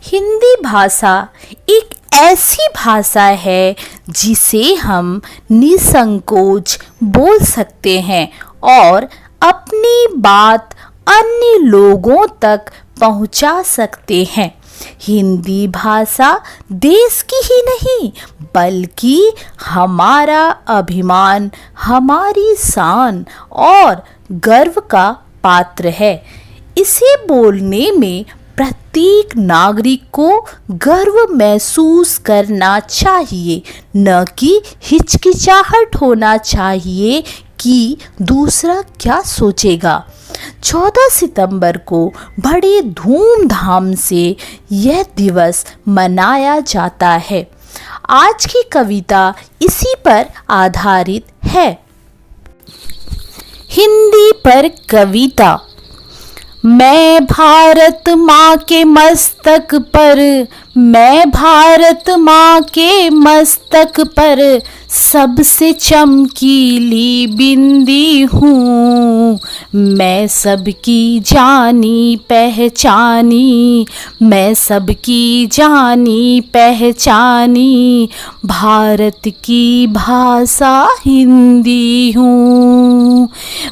हिंदी भाषा एक ऐसी भाषा है जिसे हम निसंकोच बोल सकते हैं और अपनी बात अन्य लोगों तक पहुंचा सकते हैं। हिंदी भाषा देश की ही नहीं बल्कि हमारा अभिमान, हमारी शान और गर्व का पात्र है। इसे बोलने में प्रत्येक नागरिक को गर्व महसूस करना चाहिए, न कि हिचकिचाहट होना चाहिए कि दूसरा क्या सोचेगा। 14 सितंबर को बड़े धूमधाम से यह दिवस मनाया जाता है। आज की कविता इसी पर आधारित है। हिंदी पर कविता। मैं भारत माँ के मस्तक पर, मैं भारत माँ के मस्तक पर सबसे चमकीली बिंदी हूँ। मैं सबकी जानी पहचानी, मैं सबकी जानी पहचानी भारत की भाषा हिंदी हूँ।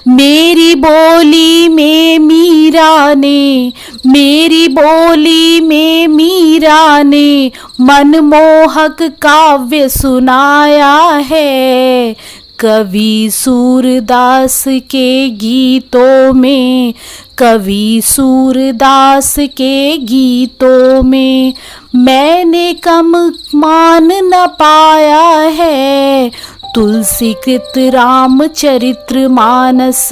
मेरी बोली में मीरा ने, मेरी बोली में मीरा ने मनमोहक काव्य सुनाया है। कवि सूरदास के गीतों में, कवि सूरदास के गीतों में मैंने कम मान न पाया है। तुलसीकृत रामचरित्र मानस,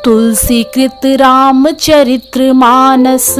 तुलसीकृत रामचरित्र मानस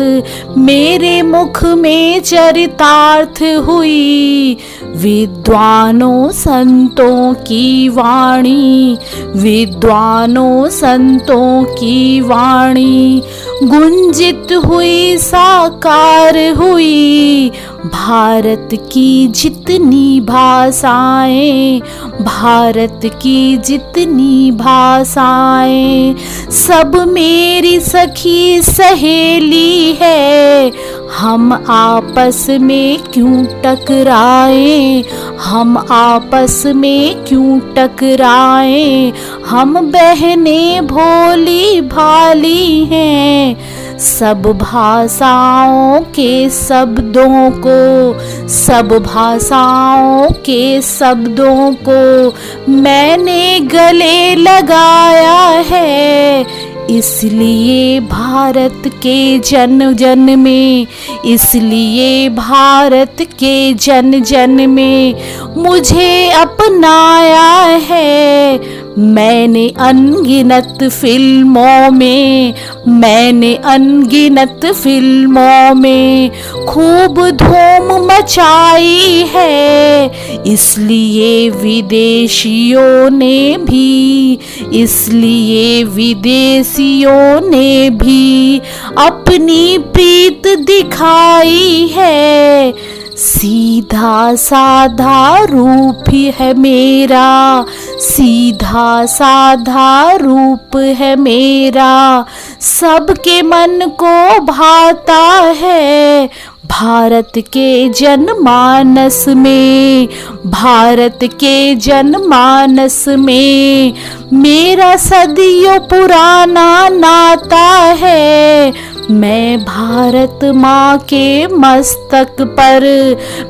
मेरे मुख में चरितार्थ हुई। विद्वानों संतों की वाणी, विद्वानों संतों की वाणी गुंजित हुई, साकार हुई। भारत की जितनी भाषाएं, भारत की जितनी भाषाएं सब मेरी सखी सहेली है। हम आपस में क्यों टकराएं, हम आपस में क्यों टकराएं। हम बहनें भोली भाली हैं। सब भाषाओं के शब्दों को, सब भाषाओं के शब्दों को मैंने गले लगाया है। इसलिए भारत के जन जन में, इसलिए भारत के जन जन में मुझे अपनाया है। मैंने अनगिनत फिल्मों में, मैंने अनगिनत फिल्मों में खूब धूम मचाई है। इसलिए विदेशियों ने भी, इसलिए विदेशियों ने भी अपनी प्रीत दिखाई है। सीधा साधा रूप है मेरा, सीधा साधा रूप है मेरा सबके मन को भाता है। भारत के जनमानस में, भारत के जनमानस में मेरा सदियों पुराना नाता है। मैं भारत माँ के मस्तक पर,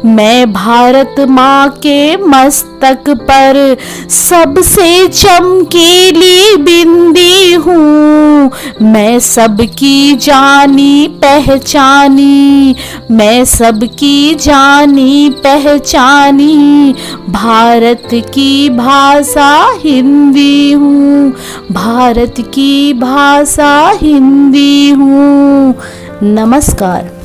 मैं भारत माँ के मस्तक पर सबसे चमकीली बिंदी हूँ। मैं सबकी जानी पहचानी, मैं सबकी जानी पहचानी भारत की भाषा हिंदी हूँ, भारत की भाषा हिंदी हूँ। नमस्कार।